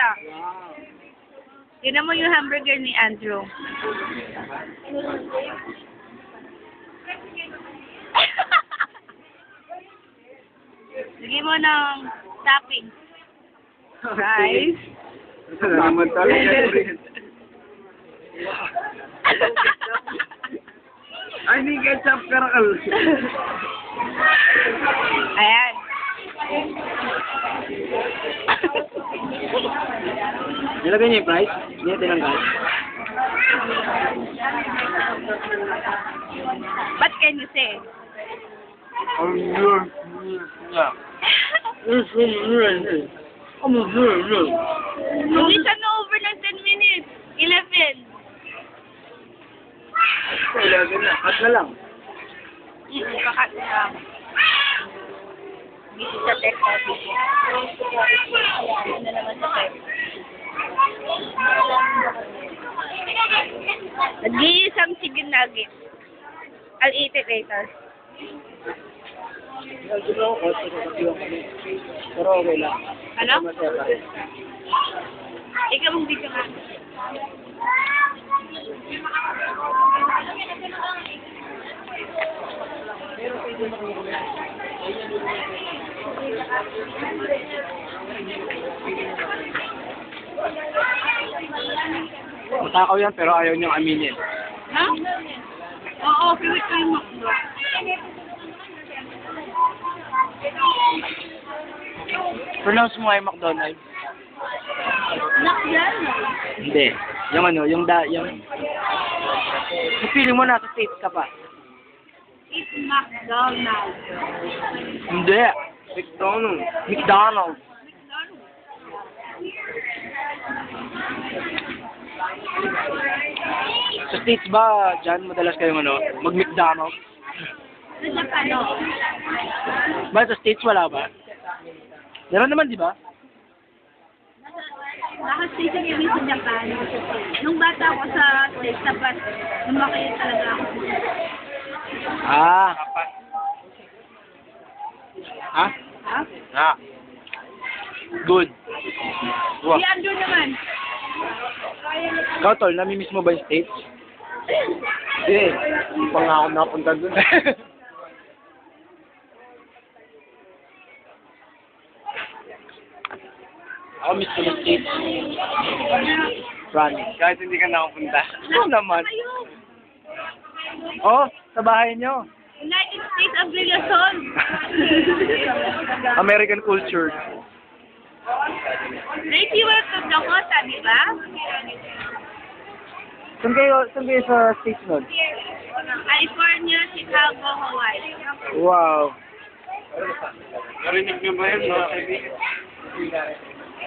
kuya. Tignan mo yung hamburger ni Andrew. Lagyan mo ng topping. Rice. Salamat talaga. Ay, hindi ketchup karakal. Ayan. Nilagay niya yung price? Hindi niya tinanggal. What can you say? Hindi siya na over ng 10 minutes. 11. 11 na. Cut na lang. Kakat na. Busy sa tech office. Ano na naman sa tech. Nag-iisang chicken nugget. I'll eat it later. Pero okay lang. Ano? Ikaw mong video ka. Matakaw yan pero ayaw niyang aminin. Ha? Oo, favorite ko yung McDo. Pronounce mo ay McDonald's. McDonald's. Hindi. Yung ano, yung feeling mo nasa States ka pa. It's McDonald's. Hindi. McDonald's. McDonald's. Sa States ba, dyan, madalas kayong ano, mag-McDonald's? Sa Japan, no? Ba, sa States wala ba? Meron naman, di ba? Naka-station kami sa Japan. Nung bata ako sa States, dapat lumaki talaga ako. Ah. Ha? Ha? Ah. Good. Wow. Si Andrew naman. Ikaw, tol, namimiss mo ba yung States? Hindi. Hindi pa nga ako napunta dun. Ako miss ko yung States. Promise. Kahit hindi ka nakapunta. Oo naman. Oh, sa bahay nyo. United States of Ligason. American culture. Lady, welcome to Dakota, di ba? Saan kayo sa States nun? California, Chicago, Hawaii. Wow. Narinig niyo ba yun, mga kaibigan?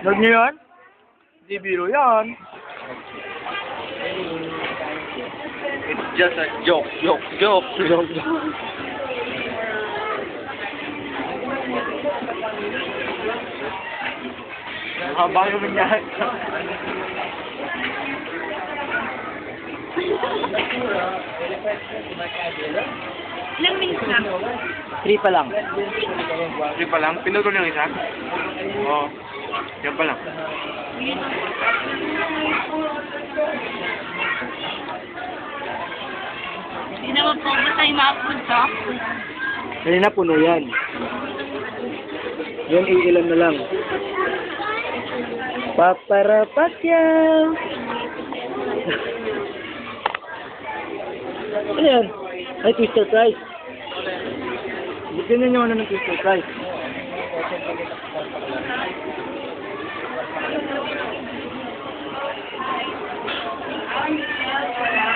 Nod nyo yun? Di biro yan. It's just a joke. Joke. Haba yung nangyari. Ilang minutes na? 3 pa lang. Hindi pa lang? Pinutol yung isa? Oo. Yan pa lang. Hindi naman po ba tayo makapunta? Kanina puno yan. Yan, iilan na lang. Paparapatya! Ano yan? Ay, Twister Price. Bigyan nyo ano ng Twister Price.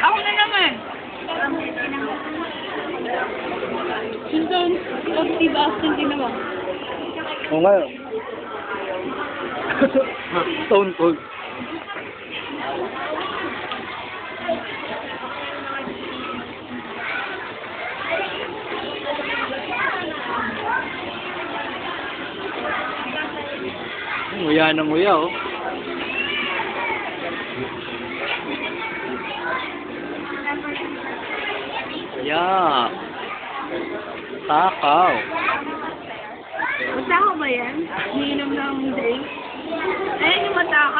Ako na naman. Sinton, Steve Austin din naman. Oo nga. Stone Cold. Nguya na nguya, oh. Yeah. Takaw. Matakaw ba yan? Iniinom ng drink? Ayun yung matakaw.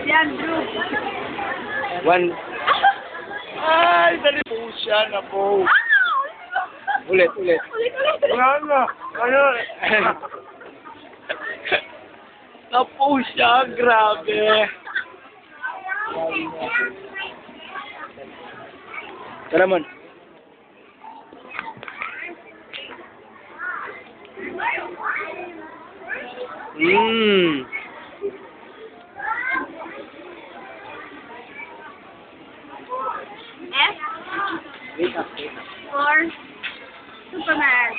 Si Andrew. One. Ay, dali po siya na po. Ulit. Ulit. Wala na. Ano? Napo siya, grabe. Tara, Mon. F Wait up. for Superman.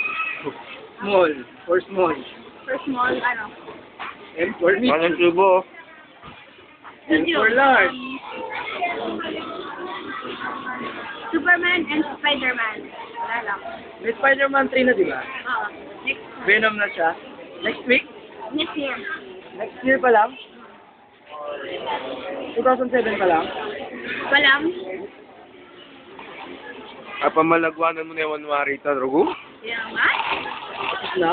Small. For small. For small, ano? M for me. Walang tubo. And for large. Superman and Spider-Man. Wala lang. May Spider-Man 3 na, di ba? Oo. Next. Venom na siya. Next week? Next year. Next year pa lang? 2007 pa lang? Walang. Pamalagwanan mo na yung Wanwarita, Drogo? Yan nga. Tapos na?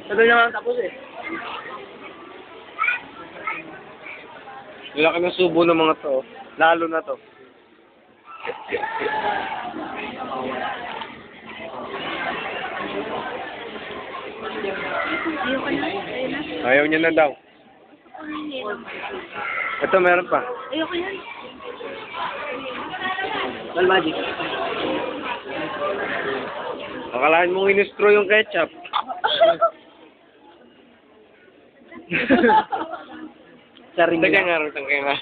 Tagal na nga tapos eh. Laki ng subo ng mga to. Lalo na to. Ayoko na. Ayun na. Ayaw niya na daw. Ito, meron pa. Ayoko na. Well, magic. Akalain mong inistro yung ketchup. Saring Hindi nga rin kaya nga.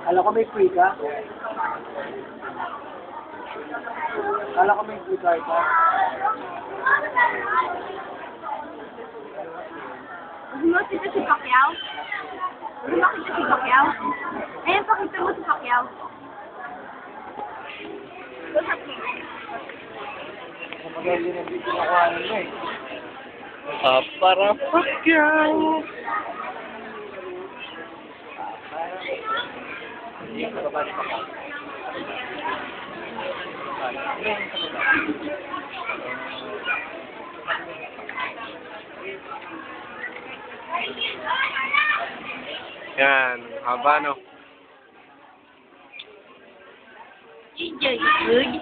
Kala ko may free ka. Kala ko may free card ka. Gusto mo kita si Pacquiao? Gusto mo kita si Pacquiao? Ayun, pakita mo si Pacquiao. Kapag hindi na dito nakuhanan mo eh. Para pakyaw. Yan, haba no. DJ Good.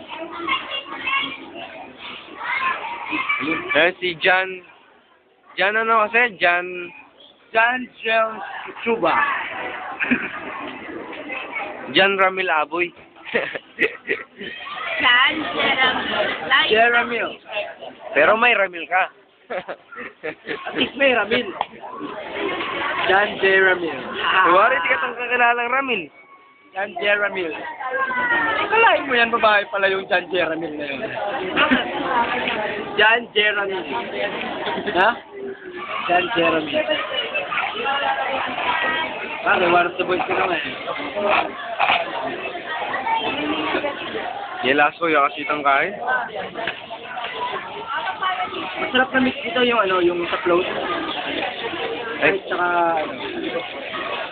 Yan si Jan. Jan ano kasi? Jan John Chuba. Jan Ramil Aboy. Jan Jeremy. Jeremy. Pero may Ramil ka. At least may Ramil. John J. Ramil. Iwari, di ka tang kakilalang Ramil. John J. Ramil. Kalahin mo yan, babae pala yung John J. Ramil na yun. John J. Ramil. Ha? John J. Ramil. One of the boys ko naman. Yelaso, kasi itang kain. Masarap na mix dito yung ano, yung sa float. Ay, tsaka ano.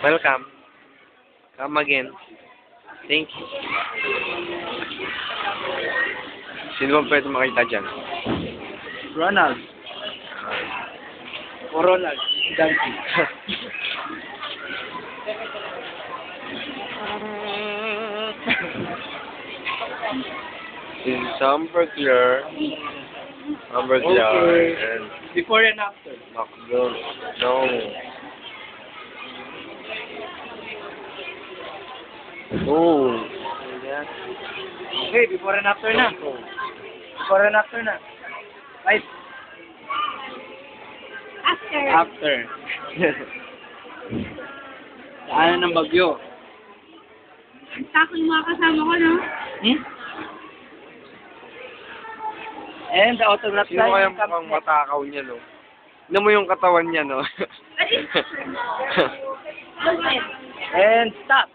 Welcome. Come again. Thank you. Sino bang pwede makita dyan? Ronald. O Ronald. Dancy. In some burglar, hamburger, Okay. and Before and after. McDonald's. No. Oh. Okay, before and after na. Before and after na. Right. After. After. Daanan ng bagyo. Tako yung mga kasama ko, no? Hmm? And the autograph Sino kaya signing comes mukhang next. matakaw niya, no? Tignan mo yung katawan niya, no? And stop.